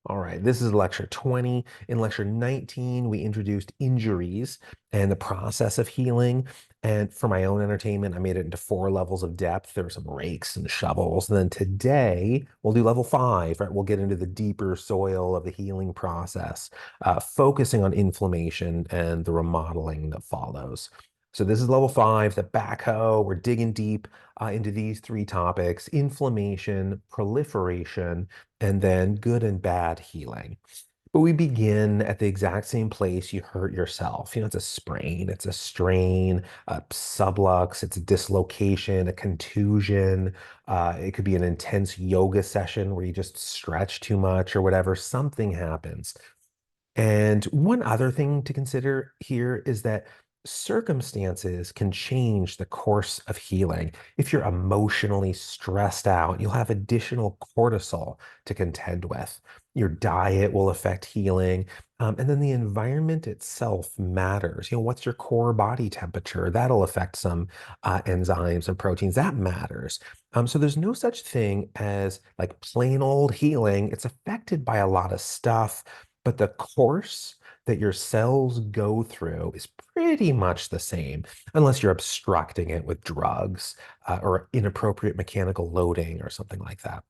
All right, this is lecture 20. In lecture 19, we introduced injuries and the process of healing. And for my own entertainment, I made it into 4 levels of depth. There were some rakes and shovels. And then today, we'll do level 5, right? We'll get into the deeper soil of the healing process, focusing on inflammation and the remodeling that follows. So this is level 5, the backhoe. We're digging deep into these 3 topics: inflammation, proliferation, and then good and bad healing. But we begin at the exact same place you hurt yourself. It's a sprain, it's a strain, a sublux, it's a dislocation, a contusion. It could be an intense yoga session where you just stretch too much or whatever. Something happens. And one other thing to consider here is that circumstances can change the course of healing. If you're emotionally stressed out, you'll have additional cortisol to contend with. Your diet will affect healing. And then the environment itself matters. What's your core body temperature? That'll affect some enzymes and proteins. That matters. So there's no such thing as like plain old healing. It's affected by a lot of stuff, but the course that your cells go through is pretty much the same, unless you're obstructing it with drugs or inappropriate mechanical loading or something like that.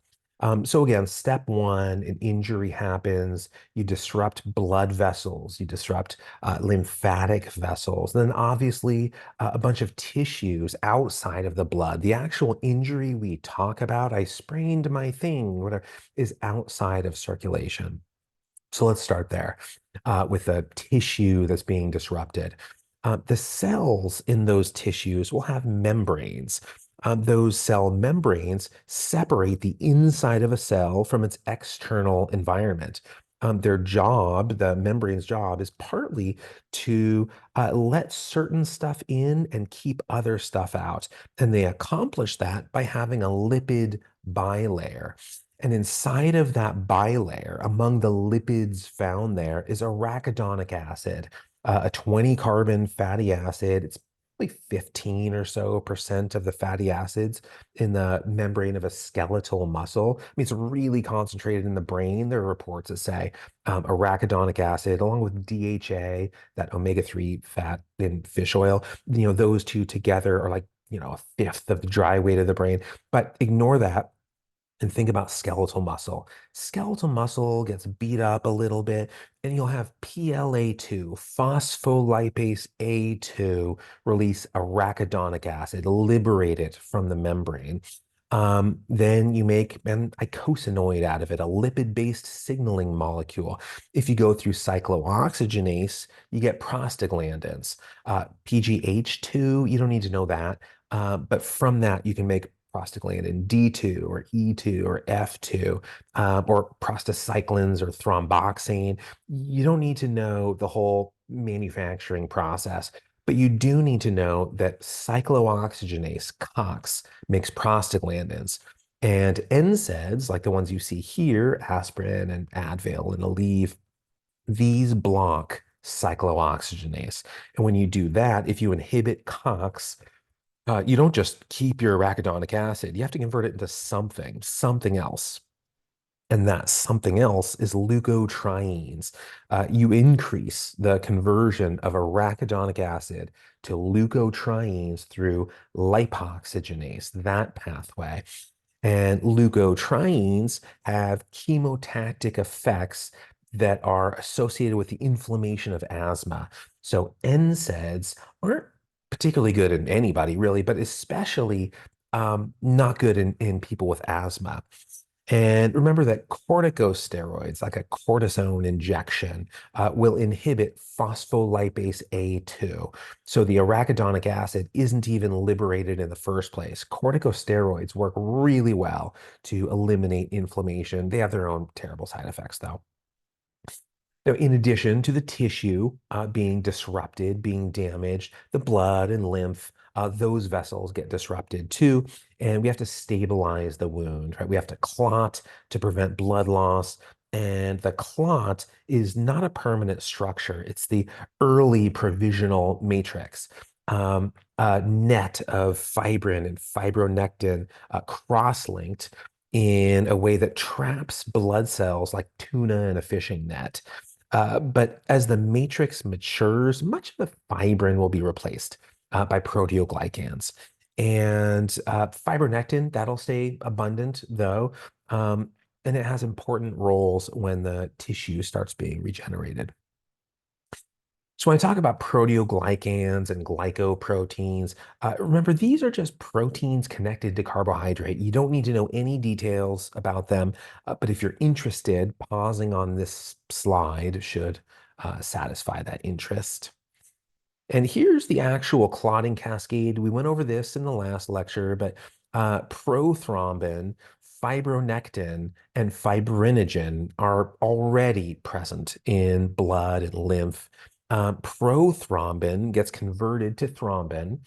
So again, step one, an injury happens, you disrupt blood vessels, you disrupt lymphatic vessels, then obviously a bunch of tissues outside of the blood. The actual injury we talk about, I sprained my thing, whatever, is outside of circulation. So let's start there with the tissue that's being disrupted. The cells in those tissues will have membranes. Those cell membranes separate the inside of a cell from its external environment. Their job, the membrane's job, is partly to let certain stuff in and keep other stuff out. And they accomplish that by having a lipid bilayer. And inside of that bilayer, among the lipids found there, is arachidonic acid, a 20 carbon fatty acid. It's probably 15 or so percent of the fatty acids in the membrane of a skeletal muscle. I mean, it's really concentrated in the brain. There are reports that say arachidonic acid, along with DHA, that omega-3 fat in fish oil, those two together are like, a fifth of the dry weight of the brain. But ignore that and think about skeletal muscle. Skeletal muscle gets beat up a little bit, and you'll have PLA2, phospholipase A2, release arachidonic acid, liberate it from the membrane. Then you make an icosanoid out of it, a lipid-based signaling molecule. If you go through cyclooxygenase, you get prostaglandins. PGH2, you don't need to know that. But from that, you can make prostaglandin D2 or E2 or F2, or prostacyclins or thromboxane. You don't need to know the whole manufacturing process, but you do need to know that cyclooxygenase, COX, makes prostaglandins. And NSAIDs, like the ones you see here, aspirin and Advil and Aleve, these block cyclooxygenase. And when you do that, if you inhibit COX, you don't just keep your arachidonic acid. You have to convert it into something else. And that something else is leukotrienes. You increase the conversion of arachidonic acid to leukotrienes through lipoxygenase, that pathway. And leukotrienes have chemotactic effects that are associated with the inflammation of asthma. So NSAIDs aren't particularly good in anybody, really, but especially not good in people with asthma. And remember that corticosteroids, like a cortisone injection, will inhibit phospholipase A2. So the arachidonic acid isn't even liberated in the first place. Corticosteroids work really well to eliminate inflammation. They have their own terrible side effects, though. Now, in addition to the tissue being disrupted, being damaged, the blood and lymph, those vessels get disrupted too. And we have to stabilize the wound, right? We have to clot to prevent blood loss. And the clot is not a permanent structure. It's the early provisional matrix, a net of fibrin and fibronectin cross-linked. in a way that traps blood cells like tuna in a fishing net. But as the matrix matures, much of the fibrin will be replaced by proteoglycans. And fibronectin, that'll stay abundant though. Um, and it has important roles when the tissue starts being regenerated. So when I talk about proteoglycans and glycoproteins, remember these are just proteins connected to carbohydrate. You don't need to know any details about them, but if you're interested, pausing on this slide should satisfy that interest. And here's the actual clotting cascade. We went over this in the last lecture, but prothrombin, fibronectin, and fibrinogen are already present in blood and lymph. Prothrombin gets converted to thrombin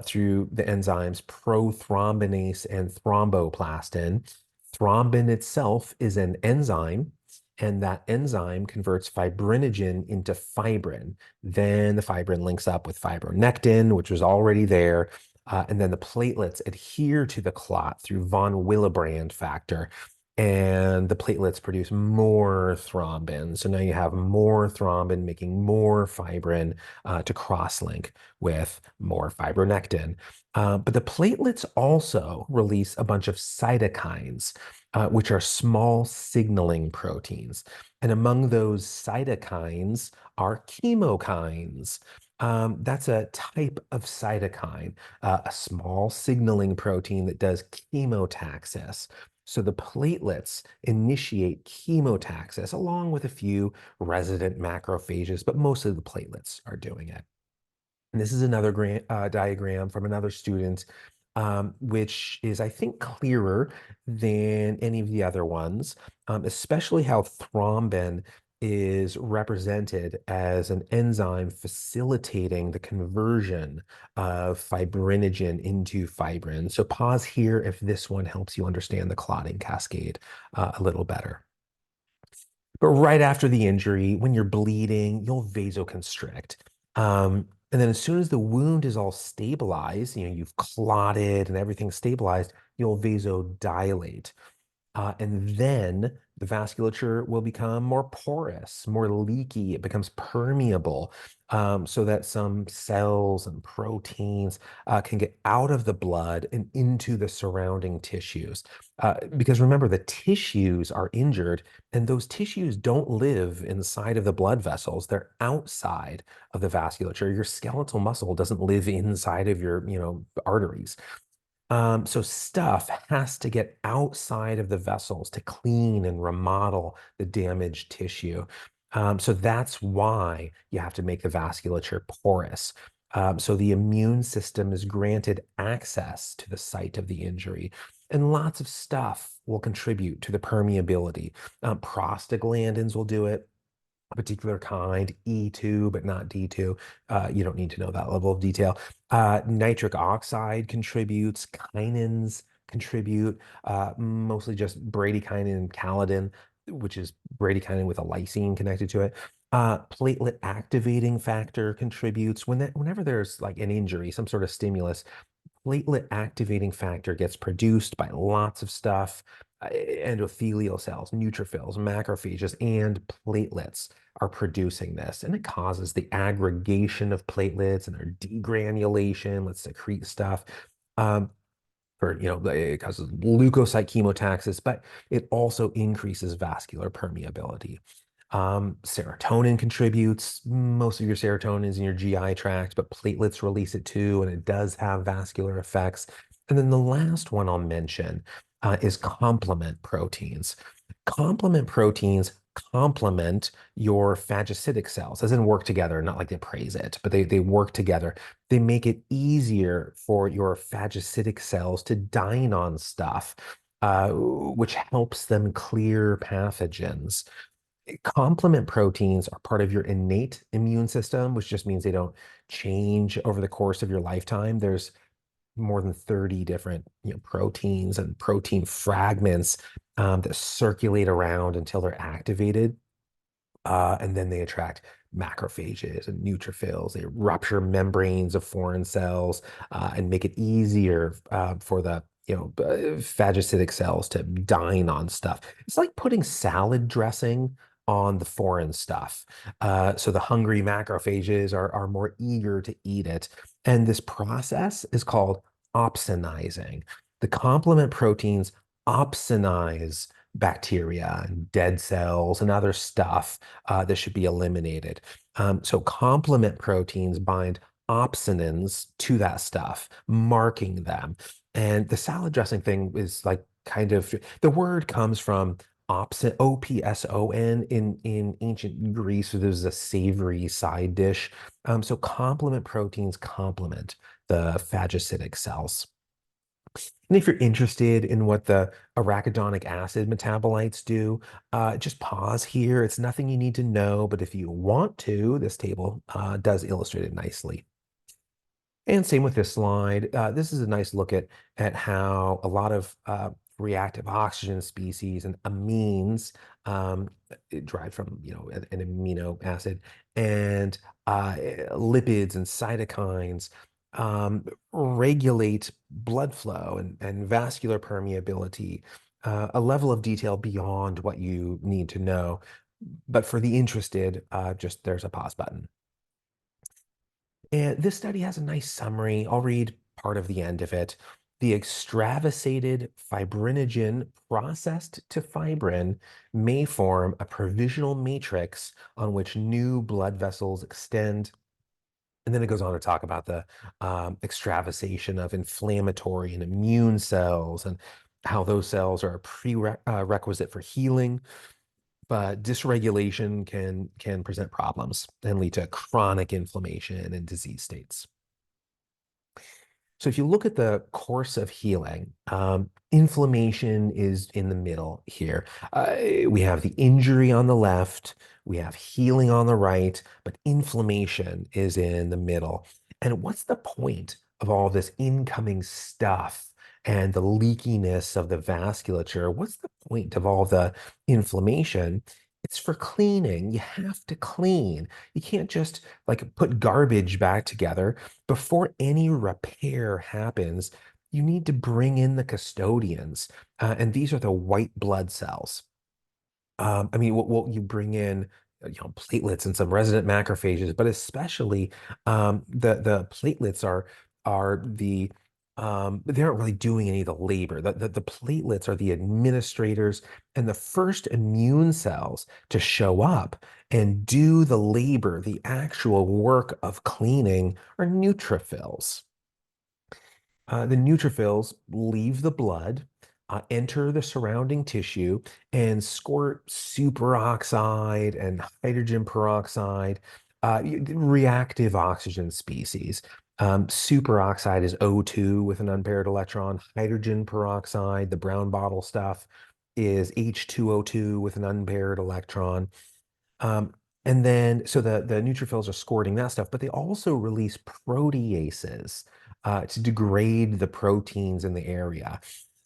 through the enzymes prothrombinase and thromboplastin. Thrombin itself is an enzyme, and that enzyme converts fibrinogen into fibrin. Then the fibrin links up with fibronectin, which was already there. And then the platelets adhere to the clot through von Willebrand factor. And the platelets produce more thrombin. So now you have more thrombin making more fibrin to cross-link with more fibronectin. But the platelets also release a bunch of cytokines, which are small signaling proteins. And among those cytokines are chemokines. That's a type of cytokine, a small signaling protein that does chemotaxis. So the platelets initiate chemotaxis along with a few resident macrophages, but most of the platelets are doing it. And this is another diagram from another student, which is, I think, clearer than any of the other ones, especially how thrombin is represented as an enzyme facilitating the conversion of fibrinogen into fibrin. So pause here if this one helps you understand the clotting cascade a little better. But right after the injury, when you're bleeding, you'll vasoconstrict. And then as soon as the wound is all stabilized, you've clotted and everything's stabilized, you'll vasodilate. And then the vasculature will become more porous, more leaky. It becomes permeable, so that some cells and proteins can get out of the blood and into the surrounding tissues. Because remember, the tissues are injured, and those tissues don't live inside of the blood vessels. They're outside of the vasculature. Your skeletal muscle doesn't live inside of your, arteries. So stuff has to get outside of the vessels to clean and remodel the damaged tissue. So that's why you have to make the vasculature porous. So the immune system is granted access to the site of the injury. And lots of stuff will contribute to the permeability. Prostaglandins will do it, a particular kind, E2, but not D2. You don't need to know that level of detail. Nitric oxide contributes, kinins contribute, mostly just bradykinin and calodin, which is bradykinin with a lysine connected to it. Platelet activating factor contributes whenever there's like an injury, some sort of stimulus. Platelet activating factor gets produced by lots of stuff. Endothelial cells, neutrophils, macrophages, and platelets are producing this, and it causes the aggregation of platelets and their degranulation. Let's secrete stuff. Um, it causes leukocyte chemotaxis, but it also increases vascular permeability. Serotonin contributes. Most of your serotonin is in your GI tract, but platelets release it too, and it does have vascular effects. And then the last one I'll mention is complement proteins. Complement proteins complement your phagocytic cells, as in work together, not like they praise it, but they work together. They make it easier for your phagocytic cells to dine on stuff, which helps them clear pathogens. Complement proteins are part of your innate immune system, which just means they don't change over the course of your lifetime. There's more than 30 different proteins and protein fragments that circulate around until they're activated. And then they attract macrophages and neutrophils. They rupture membranes of foreign cells and make it easier for the phagocytic cells to dine on stuff. It's like putting salad dressing on the foreign stuff. So the hungry macrophages are more eager to eat it. And this process is called opsonizing. The complement proteins opsonize bacteria and dead cells and other stuff that should be eliminated. So complement proteins bind opsonins to that stuff, marking them. And the salad dressing thing is like kind of the word comes from opson, OPSON in ancient Greece. So there's a savory side dish. So complement proteins complement the phagocytic cells. And if you're interested in what the arachidonic acid metabolites do, just pause here. It's nothing you need to know, but if you want to, this table does illustrate it nicely. And same with this slide. This is a nice look at how a lot of reactive oxygen species and amines derived from an amino acid and lipids and cytokines regulate blood flow and vascular permeability, a level of detail beyond what you need to know. But for the interested, just there's a pause button. And this study has a nice summary. I'll read part of the end of it. The extravasated fibrinogen processed to fibrin may form a provisional matrix on which new blood vessels extend. And then it goes on to talk about the extravasation of inflammatory and immune cells and how those cells are a prerequisite for healing. But dysregulation can present problems and lead to chronic inflammation and disease states. So if you look at the course of healing, inflammation is in the middle here. We have the injury on the left, we have healing on the right, but inflammation is in the middle. And what's the point of all this incoming stuff and the leakiness of the vasculature? What's the point of all the inflammation? It's for cleaning. You have to clean. You can't just like put garbage back together. Before any repair happens, you need to bring in the custodians, and these are the white blood cells. I mean, what you bring in, platelets and some resident macrophages, but especially the platelets are they aren't really doing any of the labor. The platelets are the administrators and the first immune cells to show up and do the labor, the actual work of cleaning are neutrophils. The neutrophils leave the blood, enter the surrounding tissue, and squirt superoxide and hydrogen peroxide, reactive oxygen species. Superoxide is O2 with an unpaired electron. Hydrogen peroxide, the brown bottle stuff, is H2O2 with an unpaired electron. Um, and then, so the neutrophils are squirting that stuff, but they also release proteases to degrade the proteins in the area.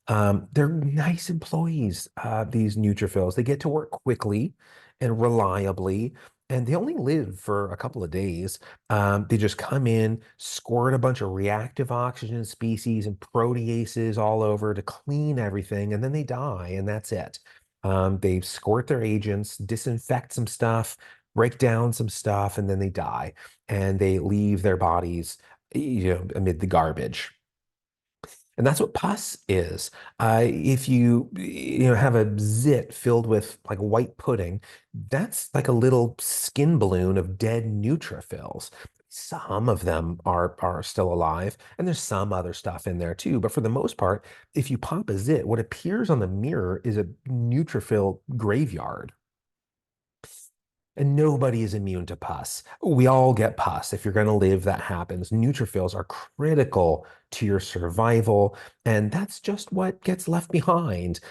They're nice employees, these neutrophils. They get to work quickly and reliably, and they only live for a couple of days. They just come in, squirt a bunch of reactive oxygen species and proteases all over to clean everything, and then they die, and that's it. They squirt their agents, disinfect some stuff, break down some stuff, and then they die, and they leave their bodies, amid the garbage. And that's what pus is. If you have a zit filled with like white pudding, that's like a little skin balloon of dead neutrophils. Some of them are still alive, and there's some other stuff in there too. But for the most part, if you pop a zit, what appears on the mirror is a neutrophil graveyard. And nobody is immune to pus. We all get pus. If you're going to live, that happens. Neutrophils are critical to your survival, and that's just what gets left behind.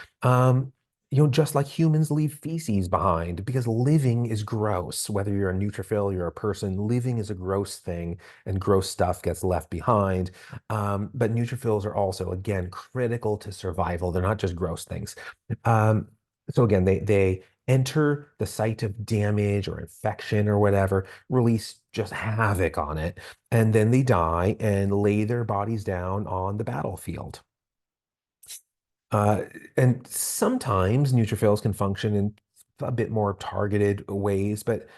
Just like humans leave feces behind, because living is gross. Whether you're a neutrophil, you're a person, living is a gross thing, and gross stuff gets left behind. But neutrophils are also, again, critical to survival. They're not just gross things. Um, so again, they enter the site of damage or infection or whatever, release just havoc on it, and then they die and lay their bodies down on the battlefield. Uh, and sometimes neutrophils can function in a bit more targeted ways, but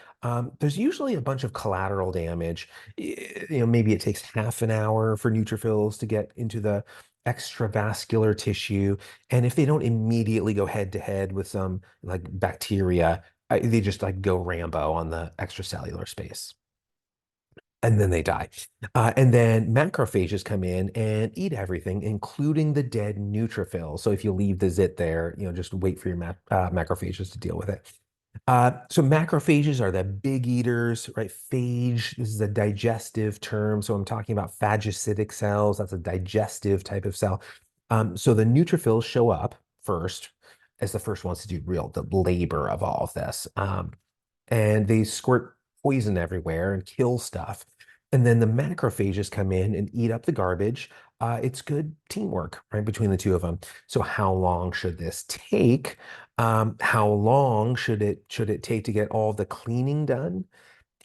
there's usually a bunch of collateral damage. Maybe it takes half an hour for neutrophils to get into the extravascular tissue, and if they don't immediately go head to head with some like bacteria, they just like go Rambo on the extracellular space and then they die. And then macrophages come in and eat everything, including the dead neutrophils. So if you leave the zit there, just wait for your macrophages to deal with it. So macrophages are the big eaters, right? Phage, this is a digestive term. So I'm talking about phagocytic cells. That's a digestive type of cell. So the neutrophils show up first as the first ones to do the labor of all of this. And they squirt poison everywhere and kill stuff. And then the macrophages come in and eat up the garbage. It's good teamwork, right, between the two of them. So how long should this take? How long should it take to get all the cleaning done?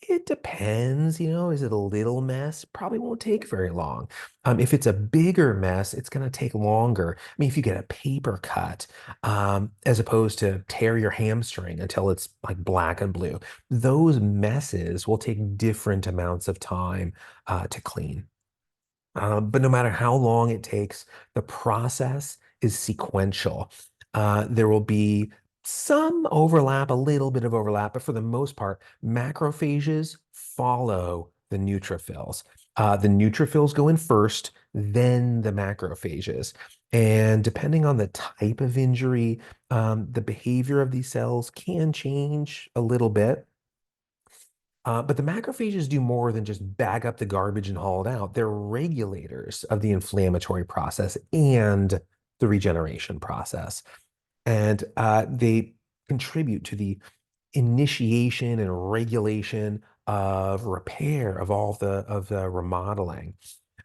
It depends, is it a little mess? Probably won't take very long. If it's a bigger mess, it's going to take longer. I mean, if you get a paper cut, as opposed to tear your hamstring until it's like black and blue, those messes will take different amounts of time to clean. But no matter how long it takes, the process is sequential. There will be some overlap, a little bit of overlap, but for the most part, macrophages follow the neutrophils. The neutrophils go in first, then the macrophages. And depending on the type of injury, the behavior of these cells can change a little bit. But the macrophages do more than just bag up the garbage and haul it out. They're regulators of the inflammatory process and the regeneration process. And they contribute to the initiation and regulation of repair of all of the remodeling.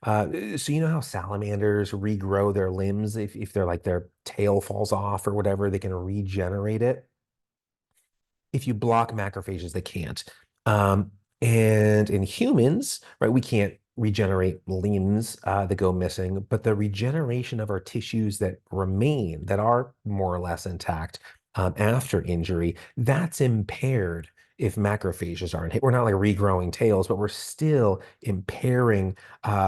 So you know how salamanders regrow their limbs if they're like their tail falls off or whatever, they can regenerate it. If you block macrophages, they can't. Um, and in humans, right, we can't regenerate limbs that go missing, but the regeneration of our tissues that remain, that are more or less intact after injury, that's impaired if macrophages aren't hit. We're not like regrowing tails, but we're still impairing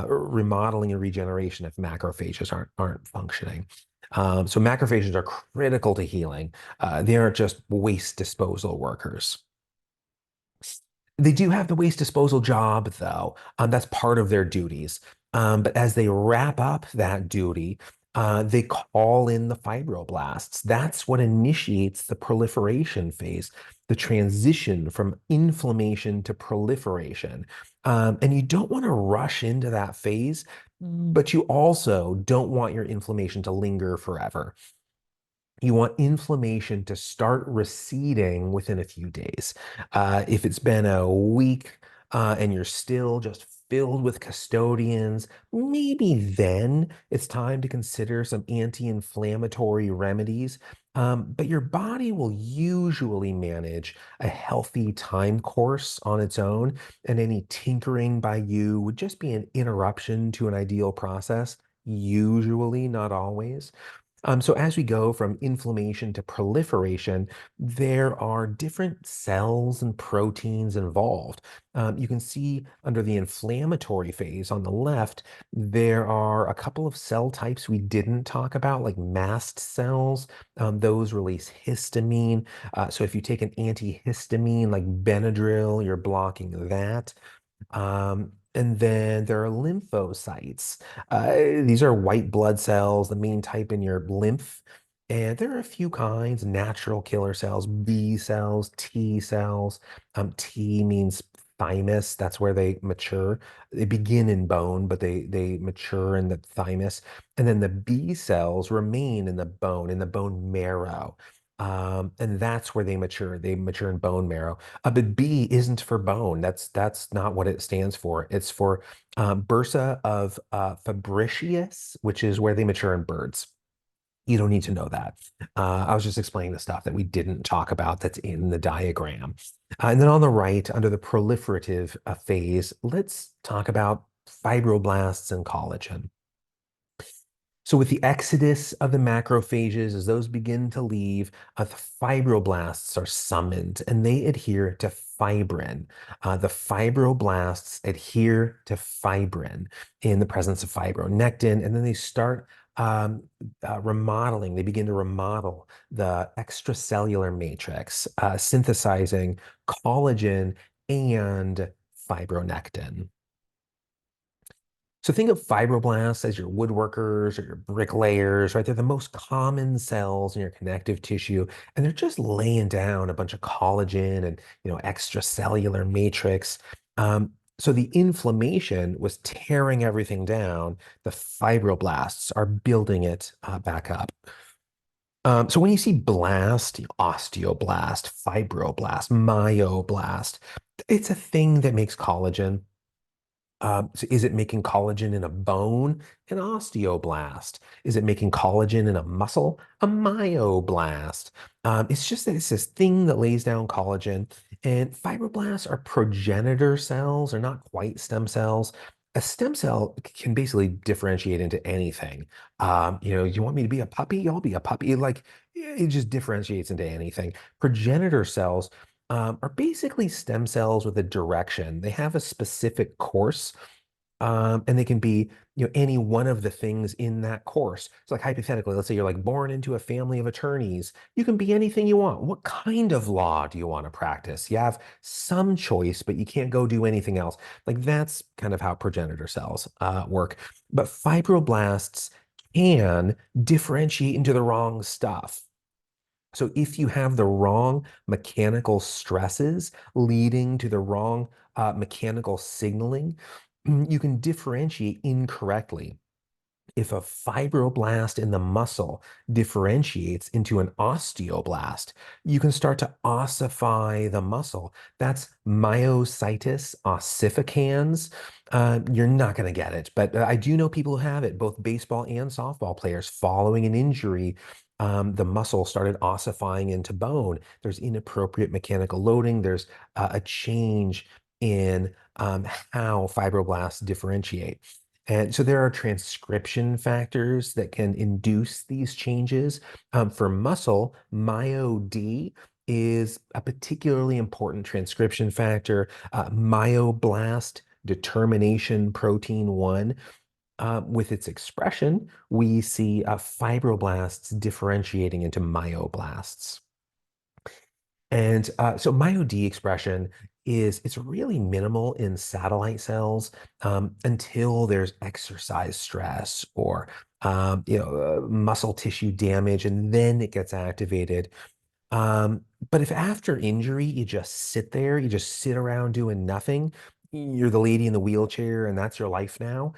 remodeling and regeneration if macrophages aren't functioning. So macrophages are critical to healing. They aren't just waste disposal workers. They do have the waste disposal job, though. That's part of their duties. But as they wrap up that duty, they call in the fibroblasts. That's what initiates the proliferation phase, the transition from inflammation to proliferation. And you don't want to rush into that phase, but you also don't want your inflammation to linger forever. You want inflammation to start receding within a few days. If it's been a week and you're still just filled with custodians, maybe then it's time to consider some anti-inflammatory remedies. But your body will usually manage a healthy time course on its own, and any tinkering by you would just be an interruption to an ideal process, usually, not always. So as we go from inflammation to proliferation, there are different cells and proteins involved. You can see under the inflammatory phase on the left, there are a couple of cell types we didn't talk about, like mast cells. Those release histamine. So if you take an antihistamine like Benadryl, you're blocking that. And then there are lymphocytes. These are white blood cells, the main type in your lymph. And there are a few kinds, natural killer cells, B cells, T cells. T means thymus. That's where they mature. They begin in bone, but they mature in the thymus. And then the B cells remain in the bone marrow. And that's where they mature. They mature in bone marrow. But B isn't for bone. That's not what it stands for. It's for bursa of Fabricius, which is where they mature in birds. You don't need to know that. I was just explaining the stuff that we didn't talk about that's in the diagram. And then on the right, under the proliferative phase, let's talk about fibroblasts and collagen. So with the exodus of the macrophages, as those begin to leave, the fibroblasts are summoned and they adhere to fibrin. The fibroblasts adhere to fibrin in the presence of fibronectin, and then they start um, remodeling. They begin to remodel the extracellular matrix, synthesizing collagen and fibronectin. So think of fibroblasts as your woodworkers or your bricklayers, right? They're the most common cells in your connective tissue, and they're just laying down a bunch of collagen and extracellular matrix. So the inflammation was tearing everything down. The fibroblasts are building it back up. So when you see blast, osteoblast, fibroblast, myoblast, it's a thing that makes collagen. So is it making collagen in a bone? An osteoblast. Is it making collagen in a muscle? A myoblast. It's just that it's this thing that lays down collagen. And fibroblasts are progenitor cells, are not quite stem cells. A stem cell can basically differentiate into anything. You want me to be a puppy? I'll be a puppy. Like it just differentiates into anything. Progenitor cells are basically stem cells with a direction. They have a specific course, and they can be, any one of the things in that course. So, like hypothetically, let's say you're like born into a family of attorneys. You can be anything you want. What kind of law do you want to practice? You have some choice, but you can't go do anything else. Like that's kind of how progenitor cells work. But fibroblasts can differentiate into the wrong stuff. So if you have the wrong mechanical stresses leading to the wrong mechanical signaling, you can differentiate incorrectly. If a fibroblast in the muscle differentiates into an osteoblast, you can start to ossify the muscle. That's myositis ossificans. You're not going to get it, but I do know people who have it, both baseball and softball players following an injury. The muscle started ossifying into bone. There's inappropriate mechanical loading. There's a change in how fibroblasts differentiate. And so there are transcription factors that can induce these changes. For muscle, MyoD is a particularly important transcription factor. Myoblast determination protein 1. With its expression, we see fibroblasts differentiating into myoblasts. And so MyoD expression it's really minimal in satellite cells until there's exercise stress or muscle tissue damage, and then it gets activated. But if after injury you just sit there, you just sit around doing nothing, you're the lady in the wheelchair and that's your life now.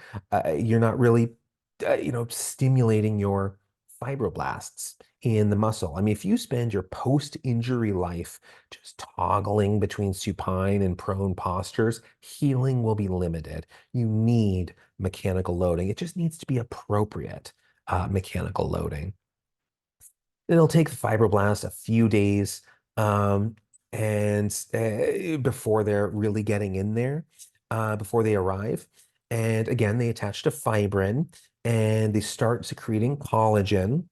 You're not really, stimulating your fibroblasts in the muscle. I mean, if you spend your post-injury life just toggling between supine and prone postures, healing will be limited. You need mechanical loading. It just needs to be appropriate mechanical loading. It'll take the fibroblasts a few days um, and before they're really getting in there, before they arrive. And again, they attach to fibrin and they start secreting collagen,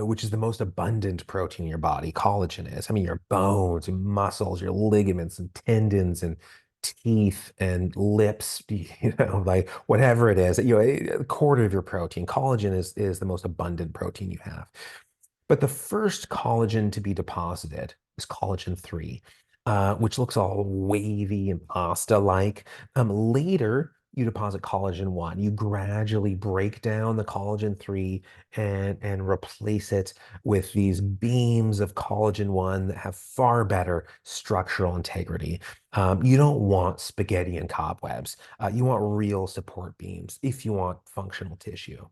which is the most abundant protein in your body. Collagen is. I mean, your bones and muscles, your ligaments and tendons and teeth and lips, like whatever it is, a quarter of your protein. Collagen is the most abundant protein you have. But the first collagen to be deposited is collagen 3, which looks all wavy and pasta-like. Later, you deposit collagen 1. You gradually break down the collagen 3 and replace it with these beams of collagen 1 that have far better structural integrity. You don't want spaghetti and cobwebs. You want real support beams if you want functional tissue.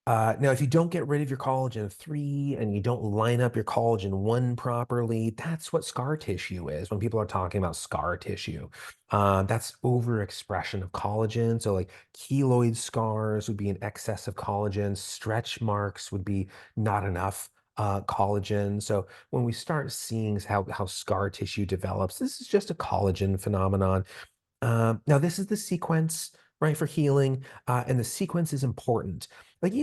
Now, if you don't get rid of your collagen 3 and you don't line up your collagen 1 properly, that's what scar tissue is when people are talking about scar tissue. That's overexpression of collagen. So, like keloid scars would be an excess of collagen, stretch marks would be not enough collagen. So, when we start seeing how scar tissue develops, this is just a collagen phenomenon. Now, this is the sequence. right, for healing. And the sequence is important. Like,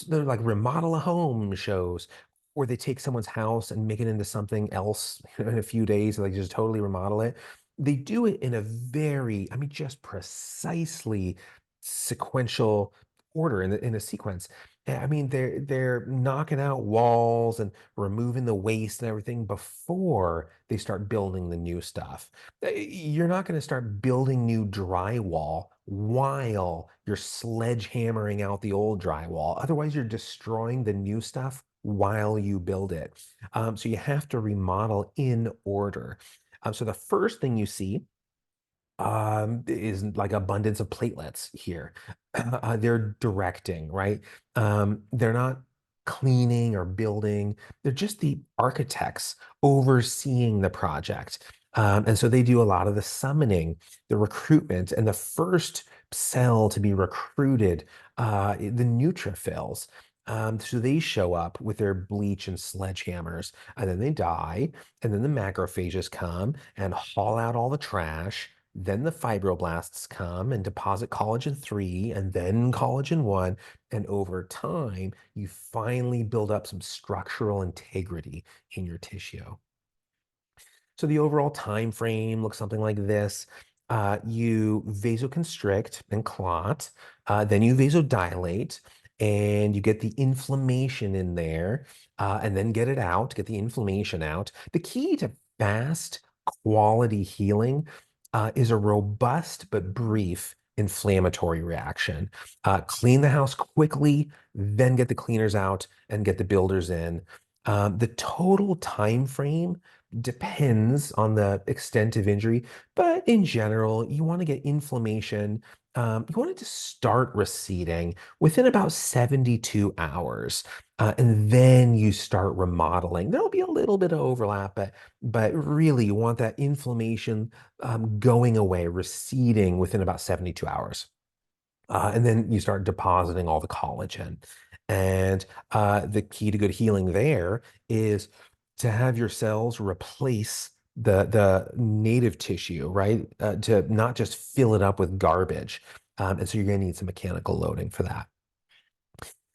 they're like remodel a home shows where they take someone's house and make it into something else in a few days, like just totally remodel it. They do it in a very, I mean, just precisely sequential order in a sequence. I mean, they're knocking out walls and removing the waste and everything before they start building the new stuff. You're not going to start building new drywall while you're sledgehammering out the old drywall. Otherwise, you're destroying the new stuff while you build it. So you have to remodel in order. So the first thing you see is like abundance of platelets here. They're directing, right? They're not cleaning or building. They're just the architects overseeing the project. And so they do a lot of the summoning, the recruitment, and the first cell to be recruited, the neutrophils. So they show up with their bleach and sledgehammers, and then they die, and then the macrophages come and haul out all the trash. Then the fibroblasts come and deposit collagen 3 and then collagen 1. And over time, you finally build up some structural integrity in your tissue. So the overall time frame looks something like this. You vasoconstrict and clot, then you vasodilate, and you get the inflammation in there, and then get it out, get the inflammation out. The key to fast quality healing is a robust but brief inflammatory reaction. Clean the house quickly, then get the cleaners out and get the builders in. The total time frame depends on the extent of injury, but in general, you want to get inflammation. You want it to start receding within about 72 hours. And then you start remodeling. There'll be a little bit of overlap, but really you want that inflammation going away, receding within about 72 hours. And then you start depositing all the collagen. And the key to good healing there is to have your cells replace the native tissue, right? To not just fill it up with garbage. And so you're going to need some mechanical loading for that.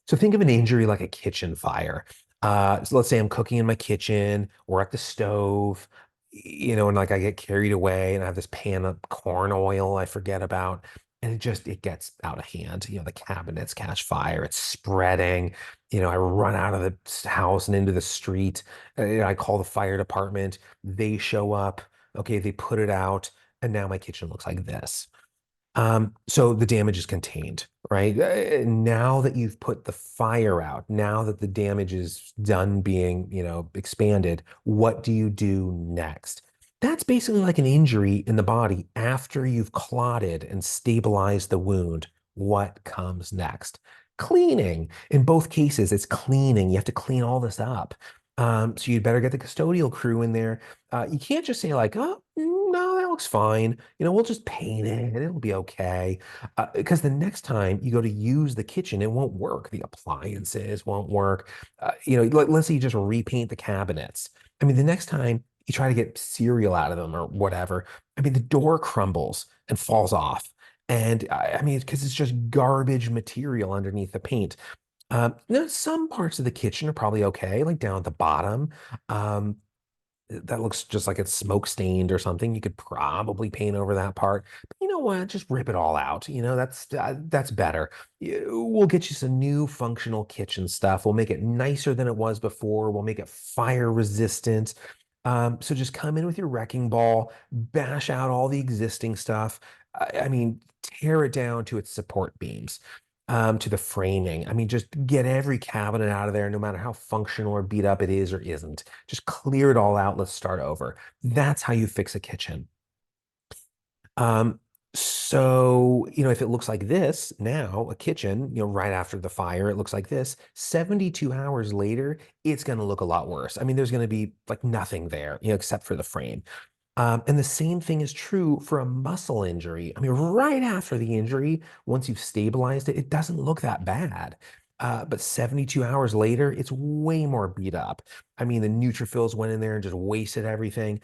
So think of an injury like a kitchen fire. So let's say I'm cooking in my kitchen or at the stove, and like I get carried away and I have this pan of corn oil I forget about, and it gets out of hand. The cabinets catch fire, it's spreading. I run out of the house and into the street. I call the fire department. They show up. Okay, they put it out, and now my kitchen looks like this. So the damage is contained, right? Now that you've put the fire out, now that the damage is done being, expanded, what do you do next? That's basically like an injury in the body after you've clotted and stabilized the wound. What comes next? Cleaning. In both cases, it's cleaning. You have to clean all this up. So you'd better get the custodial crew in there. You can't just say like, oh, no, that looks fine. We'll just paint it. It'll be okay. Because the next time you go to use the kitchen, it won't work. The appliances won't work. Let's say you just repaint the cabinets. I mean, the next time you try to get cereal out of them or whatever, I mean, the door crumbles and falls off. And I mean, because it's just garbage material underneath the paint. Some parts of the kitchen are probably okay, like down at the bottom. Um, that looks just like it's smoke stained or something. You could probably paint over that part. But you know what? Just rip it all out. That's better. We'll get you some new functional kitchen stuff. We'll make it nicer than it was before. We'll make it fire resistant. So just come in with your wrecking ball, bash out all the existing stuff. I mean, tear it down to its support beams, to the framing. I mean, just get every cabinet out of there, no matter how functional or beat up it is or isn't. Just clear it all out. Let's start over. That's how you fix a kitchen. Um, so, if it looks like this now, a kitchen, right after the fire, it looks like this. 72 hours later, it's going to look a lot worse. I mean, there's going to be like nothing there, except for the frame. And the same thing is true for a muscle injury. I mean, right after the injury, once you've stabilized it, it doesn't look that bad. But 72 hours later, it's way more beat up. I mean, the neutrophils went in there and just wasted everything.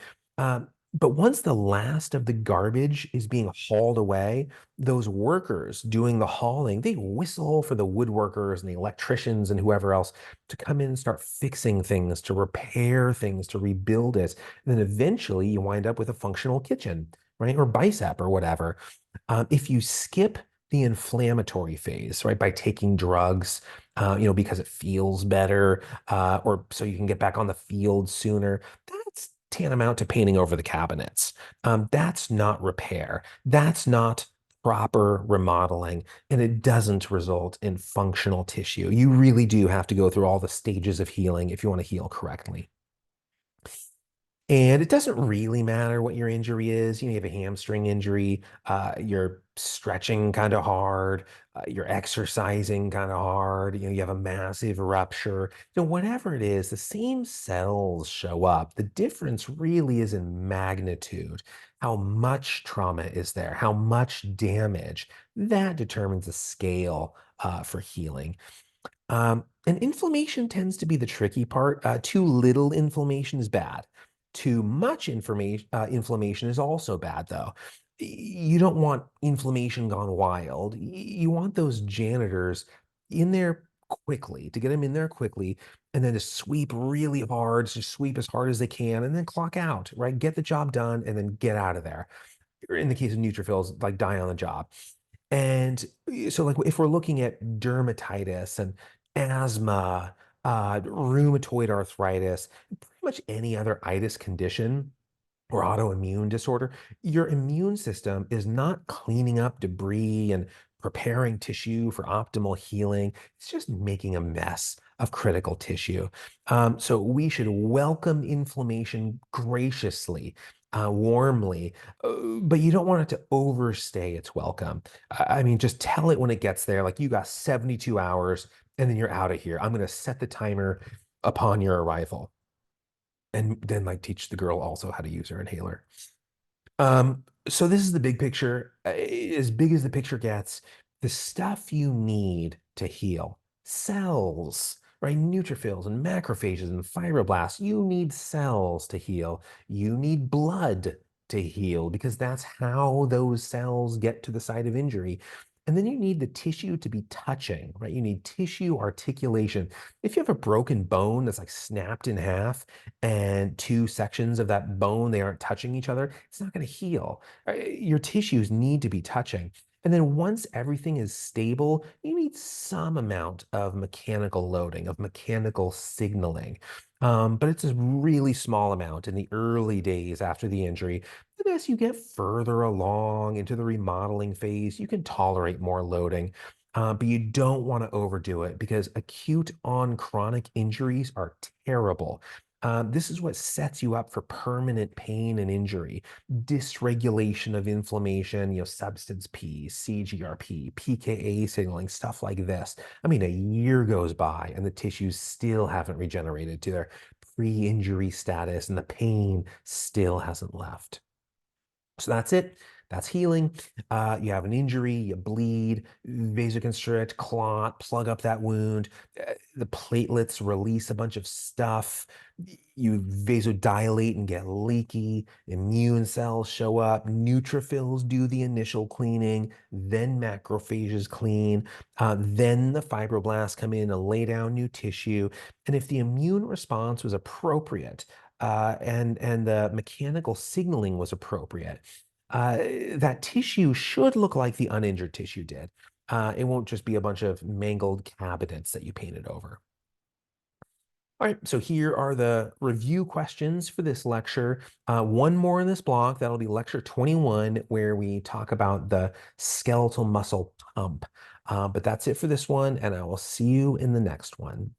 But once the last of the garbage is being hauled away, those workers doing the hauling, they whistle for the woodworkers and the electricians and whoever else to come in and start fixing things, to repair things, to rebuild it. And then eventually you wind up with a functional kitchen, right? Or bicep or whatever. If you skip the inflammatory phase, right, by taking drugs, because it feels better, or so you can get back on the field sooner, that's tantamount to painting over the cabinets. That's not repair. That's not proper remodeling, and it doesn't result in functional tissue. You really do have to go through all the stages of healing if you want to heal correctly. And it doesn't really matter what your injury is. You have a hamstring injury, you're stretching kind of hard, you're exercising kind of hard, you have a massive rupture. Whatever it is, the same cells show up. The difference really is in magnitude. How much trauma is there? How much damage? That determines the scale for healing. And inflammation tends to be the tricky part. Too little inflammation is bad. Too much inflammation is also bad, though. You don't want inflammation gone wild. You want those janitors in there quickly, to get them in there quickly, and then to sweep really hard, to sweep as hard as they can, and then clock out, right? Get the job done and then get out of there. Or in the case of neutrophils, like die on the job. And so, like, if we're looking at dermatitis and asthma, rheumatoid arthritis, pretty much any other itis condition, or autoimmune disorder, your immune system is not cleaning up debris and preparing tissue for optimal healing. It's just making a mess of critical tissue. So we should welcome inflammation graciously, warmly, but you don't want it to overstay its welcome. I mean, just tell it when it gets there, like you got 72 hours and then you're out of here. I'm going to set the timer upon your arrival and then like teach the girl also how to use her inhaler. So this is the big picture. As big as the picture gets, the stuff you need to heal, cells, right? Neutrophils and macrophages and fibroblasts. You need cells to heal. You need blood to heal because that's how those cells get to the site of injury. And then you need the tissue to be touching, right? You need tissue articulation. If you have a broken bone that's like snapped in half and two sections of that bone, they aren't touching each other, it's not going to heal. Your tissues need to be touching. And then once everything is stable, you need some amount of mechanical loading, of mechanical signaling. But it's a really small amount in the early days after the injury. But as you get further along into the remodeling phase, you can tolerate more loading. But you don't want to overdo it because acute on chronic injuries are terrible. This is what sets you up for permanent pain and injury, dysregulation of inflammation, substance P, CGRP, PKA signaling, stuff like this. I mean, a year goes by and the tissues still haven't regenerated to their pre-injury status and the pain still hasn't left. So that's it. That's healing. You have an injury, you bleed, vasoconstrict, clot, plug up that wound. The platelets release a bunch of stuff. You vasodilate and get leaky. Immune cells show up. Neutrophils do the initial cleaning. Then macrophages clean. Then the fibroblasts come in and lay down new tissue. And if the immune response was appropriate, and the mechanical signaling was appropriate, uh, that tissue should look like the uninjured tissue did. It won't just be a bunch of mangled cabinets that you painted over. All right, so here are the review questions for this lecture. One more in this block, that'll be lecture 21, where we talk about the skeletal muscle pump. But that's it for this one, and I will see you in the next one.